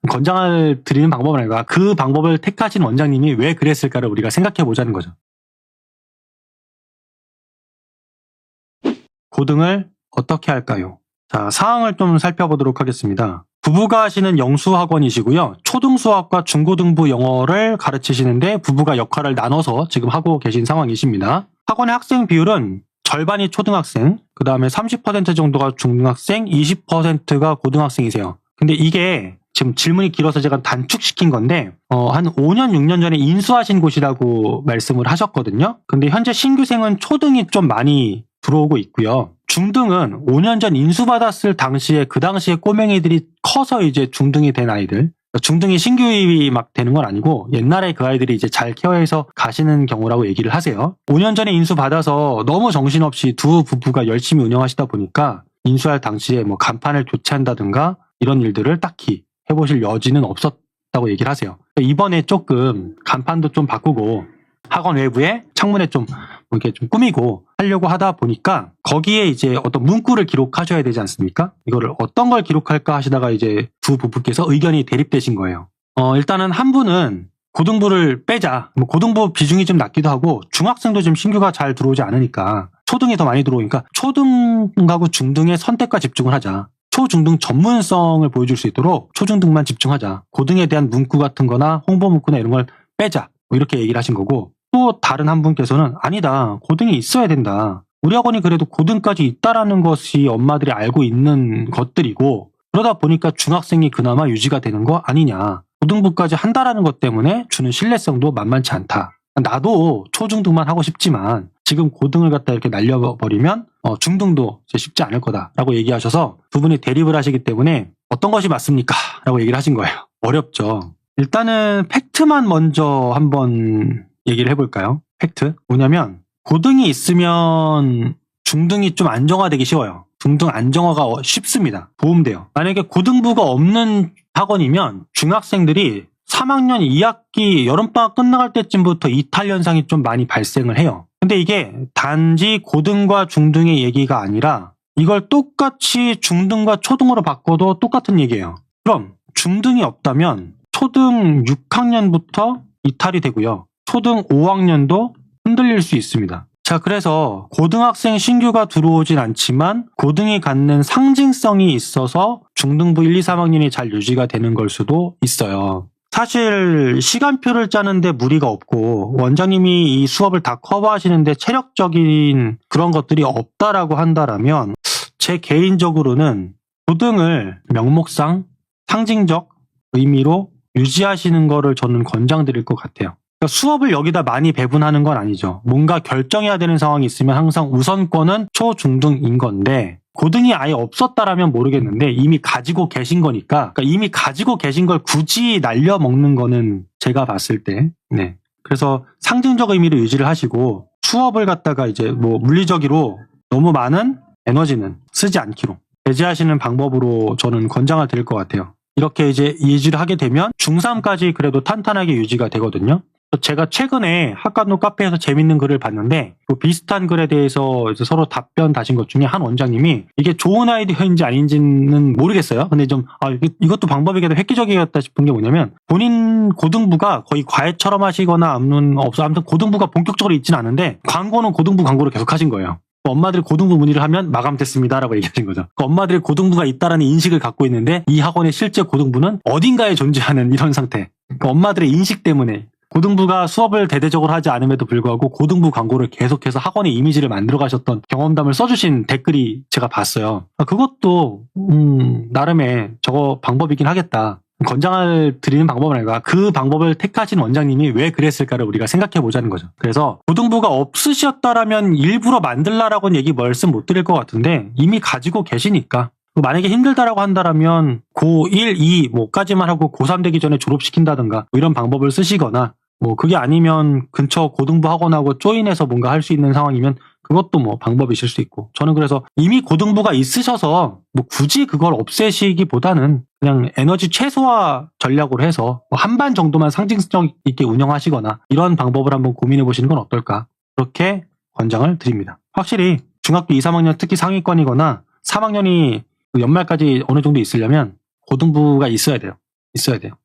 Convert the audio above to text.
권장을 드리는 방법은 아니라 그 방법을 택하신 원장님이 왜 그랬을까를 우리가 생각해 보자는 거죠. 고등을 어떻게 할까요? 자, 사항을 좀 살펴보도록 하겠습니다. 부부가 하시는 영수학원이시고요. 초등수학과 중고등부 영어를 가르치시는데 부부가 역할을 나눠서 지금 하고 계신 상황이십니다. 학원의 학생 비율은 절반이 초등학생, 그 다음에 30% 정도가 중학생, 20%가 고등학생이세요. 근데 이게 지금 질문이 길어서 제가 단축시킨 건데 한 5년, 6년 전에 인수하신 곳이라고 말씀을 하셨거든요. 근데 현재 신규생은 초등이 좀 많이 들어오고 있고요. 중등은 5년 전 인수받았을 당시에 그 당시에 꼬맹이들이 커서 이제 중등이 된 아이들, 중등이 신규 유입이 막 되는 건 아니고 옛날에 그 아이들이 이제 잘 케어해서 가시는 경우라고 얘기를 하세요. 5년 전에 인수받아서 너무 정신없이 두 부부가 열심히 운영하시다 보니까 인수할 당시에 뭐 간판을 교체한다든가 이런 일들을 딱히 해보실 여지는 없었다고 얘기를 하세요. 이번에 조금 간판도 좀 바꾸고 학원 외부에 창문에 좀 이렇게 좀 꾸미고 하려고 하다 보니까 거기에 이제 어떤 문구를 기록하셔야 되지 않습니까? 이거를 어떤 걸 기록할까 하시다가 이제 두 부부께서 의견이 대립되신 거예요. 일단은 한 분은 고등부를 빼자. 뭐 고등부 비중이 좀 낮기도 하고 중학생도 지금 신규가 잘 들어오지 않으니까 초등이 더 많이 들어오니까 초등하고 중등의 선택과 집중을 하자. 초중등 전문성을 보여줄 수 있도록 초중등만 집중하자. 고등에 대한 문구 같은 거나 홍보 문구나 이런 걸 빼자. 뭐 이렇게 얘기를 하신 거고, 또 다른 한 분께서는 아니다. 고등이 있어야 된다. 우리 학원이 그래도 고등까지 있다라는 것이 엄마들이 알고 있는 것들이고 그러다 보니까 중학생이 그나마 유지가 되는 거 아니냐. 고등부까지 한다라는 것 때문에 주는 신뢰성도 만만치 않다. 나도 초중등만 하고 싶지만 지금 고등을 갖다 이렇게 날려버리면 중등도 쉽지 않을 거다라고 얘기하셔서 두 분이 대립을 하시기 때문에 어떤 것이 맞습니까? 라고 얘기를 하신 거예요. 어렵죠. 일단은 팩트만 먼저 한번 얘기를 해볼까요? 팩트? 뭐냐면 고등이 있으면 중등이 좀 안정화되기 쉬워요. 중등 안정화가 쉽습니다. 도움돼요. 만약에 고등부가 없는 학원이면 중학생들이 3학년 2학기 여름방학 끝나갈 때쯤부터 이탈 현상이 좀 많이 발생을 해요. 근데 이게 단지 고등과 중등의 얘기가 아니라 이걸 똑같이 중등과 초등으로 바꿔도 똑같은 얘기예요. 그럼 중등이 없다면 초등 6학년부터 이탈이 되고요. 초등 5학년도 흔들릴 수 있습니다. 자, 그래서 고등학생 신규가 들어오진 않지만 고등이 갖는 상징성이 있어서 중등부 1, 2, 3학년이 잘 유지가 되는 걸 수도 있어요. 사실 시간표를 짜는데 무리가 없고 원장님이 이 수업을 다 커버하시는데 체력적인 그런 것들이 없다라고 한다라면 제 개인적으로는 고등을 명목상 상징적 의미로 유지하시는 거를 저는 권장드릴 것 같아요. 그러니까 수업을 여기다 많이 배분하는 건 아니죠. 뭔가 결정해야 되는 상황이 있으면 항상 우선권은 초, 중등인 건데 고등이 아예 없었다라면 모르겠는데 이미 가지고 계신 거니까 그러니까 이미 가지고 계신 걸 굳이 날려먹는 거는 제가 봤을 때 네. 그래서 상징적 의미로 유지를 하시고 수업을 갖다가 이제 뭐 물리적으로 너무 많은 에너지는 쓰지 않기로 배제하시는 방법으로 저는 권장을 드릴 것 같아요. 이렇게 이제 유지를 하게 되면 중3까지 그래도 탄탄하게 유지가 되거든요. 제가 최근에 학과노 카페에서 재밌는 글을 봤는데 그 비슷한 글에 대해서 이제 서로 답변 다신 것 중에 한 원장님이 이게 좋은 아이디어인지 아닌지는 모르겠어요. 근데 좀 이것도 방법이겠다 획기적이었다 싶은 게 뭐냐면 본인 고등부가 거의 과외처럼 하시거나 아무튼 고등부가 본격적으로 있지는 않은데 광고는 고등부 광고를 계속 하신 거예요. 엄마들이 고등부 문의를 하면 마감됐습니다라고 얘기하신 거죠. 그러니까 엄마들이 고등부가 있다라는 인식을 갖고 있는데 이 학원의 실제 고등부는 어딘가에 존재하는 이런 상태. 그러니까 엄마들의 인식 때문에 고등부가 수업을 대대적으로 하지 않음에도 불구하고 고등부 광고를 계속해서 학원의 이미지를 만들어 가셨던 경험담을 써주신 댓글이 제가 봤어요. 그것도 나름의 저거 방법이긴 하겠다. 권장을 드리는 방법은 아니라 그 방법을 택하신 원장님이 왜 그랬을까를 우리가 생각해 보자는 거죠. 그래서 고등부가 없으셨다라면 일부러 만들라라고는 얘기 말씀 못 드릴 것 같은데 이미 가지고 계시니까 만약에 힘들다라고 한다라면 고1, 2 뭐까지만 하고 고3 되기 전에 졸업시킨다든가 뭐 이런 방법을 쓰시거나 뭐 그게 아니면 근처 고등부 학원하고 조인해서 뭔가 할 수 있는 상황이면 그것도 뭐 방법이실 수 있고 저는 그래서 이미 고등부가 있으셔서 뭐 굳이 그걸 없애시기보다는 그냥 에너지 최소화 전략으로 해서 뭐 한반 정도만 상징성 있게 운영하시거나 이런 방법을 한번 고민해 보시는 건 어떨까 그렇게 권장을 드립니다. 확실히 중학교 2, 3학년 특히 상위권이거나 3학년이 연말까지 어느 정도 있으려면 고등부가 있어야 돼요. 있어야 돼요.